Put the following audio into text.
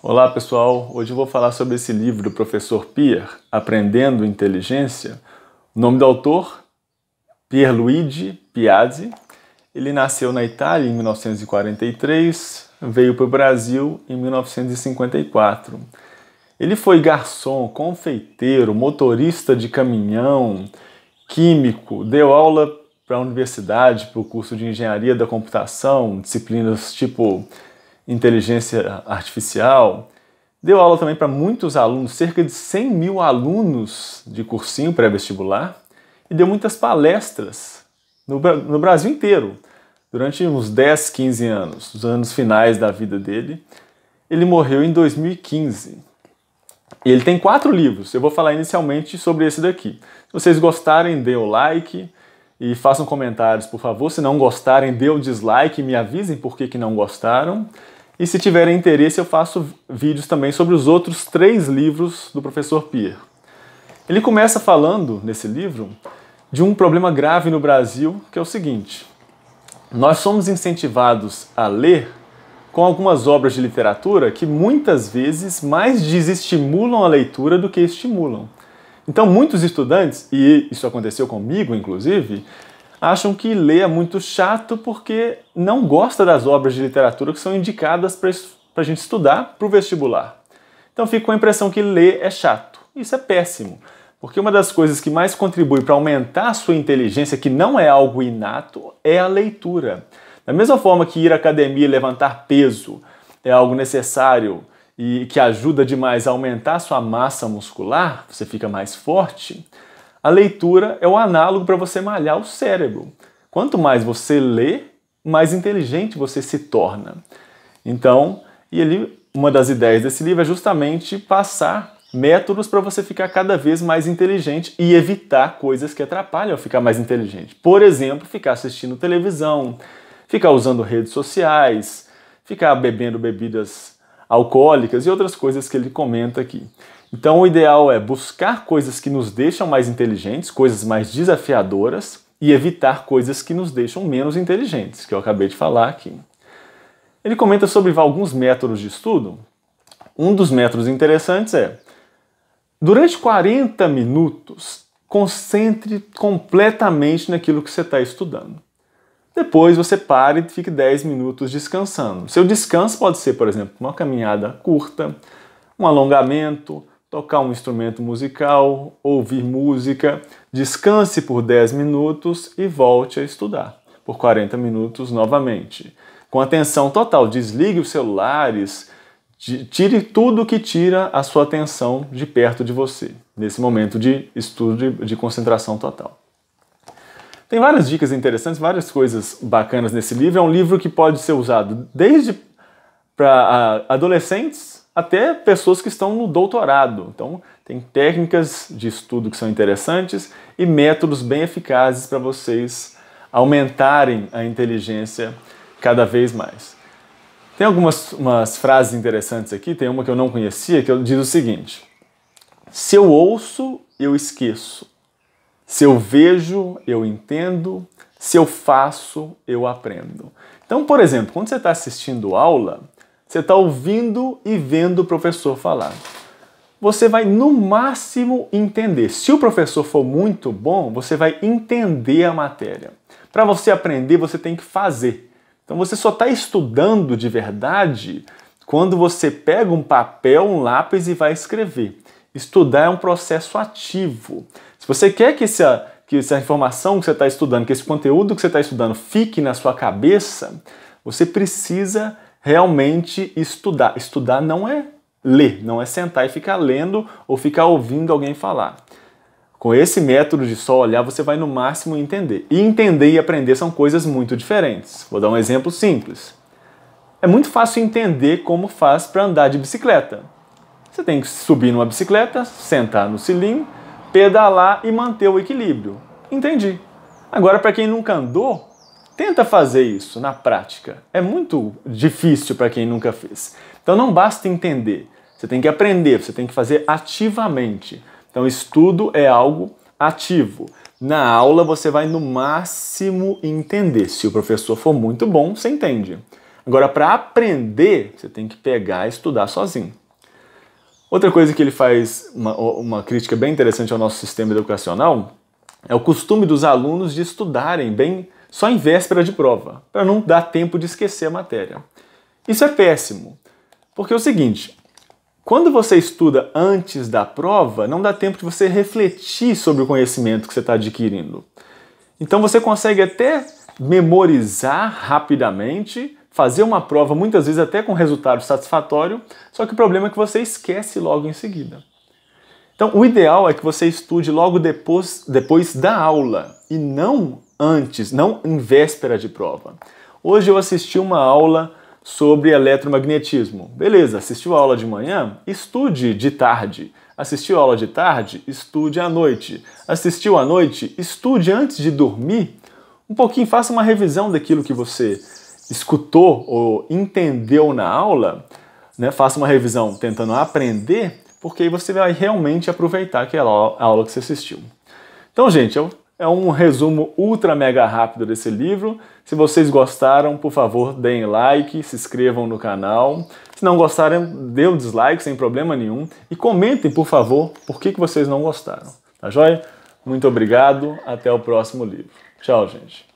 Olá pessoal, hoje eu vou falar sobre esse livro do professor Pier, Aprendendo Inteligência. O nome do autor, Pierluigi Piazzi. Ele nasceu na Itália em 1943, veio para o Brasil em 1954. Ele foi garçom, confeiteiro, motorista de caminhão, químico, deu aula para a universidade, para o curso de engenharia da computação, disciplinas tipo inteligência artificial. Deu aula também para muitos alunos, cerca de 100 mil alunos de cursinho pré-vestibular, e deu muitas palestras no Brasil inteiro, durante uns 10, 15 anos, os anos finais da vida dele. Ele morreu em 2015. E ele tem 4 livros, eu vou falar inicialmente sobre esse daqui. Se vocês gostarem, dê o like e façam comentários, por favor. Se não gostarem, dê o dislike e me avisem por que não gostaram. E se tiverem interesse, eu faço vídeos também sobre os outros 3 livros do professor Pier. Ele começa falando, nesse livro, de um problema grave no Brasil, que é o seguinte: nós somos incentivados a ler com algumas obras de literatura que muitas vezes mais desestimulam a leitura do que estimulam. Então muitos estudantes, e isso aconteceu comigo inclusive, acham que ler é muito chato porque não gosta das obras de literatura que são indicadas para a gente estudar para o vestibular. Então fica com a impressão que ler é chato. Isso é péssimo, porque uma das coisas que mais contribui para aumentar a sua inteligência, que não é algo inato, é a leitura. Da mesma forma que ir à academia e levantar peso é algo necessário e que ajuda demais a aumentar a sua massa muscular, você fica mais forte, a leitura é o análogo para você malhar o cérebro. Quanto mais você lê, mais inteligente você se torna. Então, uma das ideias desse livro é justamente passar métodos para você ficar cada vez mais inteligente e evitar coisas que atrapalham ficar mais inteligente. Por exemplo, ficar assistindo televisão, ficar usando redes sociais, ficar bebendo bebidas alcoólicas e outras coisas que ele comenta aqui. Então o ideal é buscar coisas que nos deixam mais inteligentes, coisas mais desafiadoras, e evitar coisas que nos deixam menos inteligentes, que eu acabei de falar aqui. Ele comenta sobre alguns métodos de estudo. Um dos métodos interessantes é: durante 40 minutos, concentre completamente naquilo que você está estudando. Depois você pare e fique 10 minutos descansando. Seu descanso pode ser, por exemplo, uma caminhada curta, um alongamento, tocar um instrumento musical, ouvir música. Descanse por 10 minutos e volte a estudar por 40 minutos novamente. Com atenção total, desligue os celulares, tire tudo que tira a sua atenção de perto de você, nesse momento de estudo de concentração total. Tem várias dicas interessantes, várias coisas bacanas nesse livro. É um livro que pode ser usado desde para adolescentes até pessoas que estão no doutorado. Então, tem técnicas de estudo que são interessantes e métodos bem eficazes para vocês aumentarem a inteligência cada vez mais. Tem umas frases interessantes aqui, tem uma que eu não conhecia, que diz o seguinte: se eu ouço, eu esqueço. Se eu vejo, eu entendo. Se eu faço, eu aprendo. Então, por exemplo, quando você está assistindo aula, você está ouvindo e vendo o professor falar. Você vai, no máximo, entender. Se o professor for muito bom, você vai entender a matéria. Para você aprender, você tem que fazer. Então, você só está estudando de verdade quando você pega um papel, um lápis e vai escrever. Estudar é um processo ativo. Se você quer que essa informação que você está estudando, que esse conteúdo que você está estudando fique na sua cabeça, você precisa realmente estudar. Estudar não é ler, não é sentar e ficar lendo ou ficar ouvindo alguém falar. Com esse método de só olhar, você vai no máximo entender. E entender e aprender são coisas muito diferentes. Vou dar um exemplo simples. É muito fácil entender como faz para andar de bicicleta. Você tem que subir numa bicicleta, sentar no cilinho, pedalar e manter o equilíbrio. Entendi. Agora, para quem nunca andou, tenta fazer isso na prática. É muito difícil para quem nunca fez. Então não basta entender. Você tem que aprender, você tem que fazer ativamente. Então estudo é algo ativo. Na aula você vai no máximo entender. Se o professor for muito bom, você entende. Agora, para aprender, você tem que pegar e estudar sozinho. Outra coisa que ele faz, uma crítica bem interessante ao nosso sistema educacional, é o costume dos alunos de estudarem bem só em véspera de prova, para não dar tempo de esquecer a matéria. Isso é péssimo, porque é o seguinte, quando você estuda antes da prova, não dá tempo de você refletir sobre o conhecimento que você está adquirindo. Então você consegue até memorizar rapidamente, fazer uma prova muitas vezes até com resultado satisfatório, só que o problema é que você esquece logo em seguida. Então o ideal é que você estude logo depois da aula e não antes, não em véspera de prova. Hoje eu assisti uma aula sobre eletromagnetismo. Beleza, assistiu a aula de manhã? Estude de tarde. Assistiu a aula de tarde? Estude à noite. Assistiu à noite? Estude antes de dormir. Um pouquinho, faça uma revisão daquilo que você escutou ou entendeu na aula, né? Faça uma revisão tentando aprender, porque aí você vai realmente aproveitar aquela aula que você assistiu. Então, gente, é um resumo ultra mega rápido desse livro. Se vocês gostaram, por favor, deem like, se inscrevam no canal. Se não gostarem, dê um dislike sem problema nenhum. E comentem, por favor, por que vocês não gostaram. Tá joia? Muito obrigado, até o próximo livro. Tchau, gente.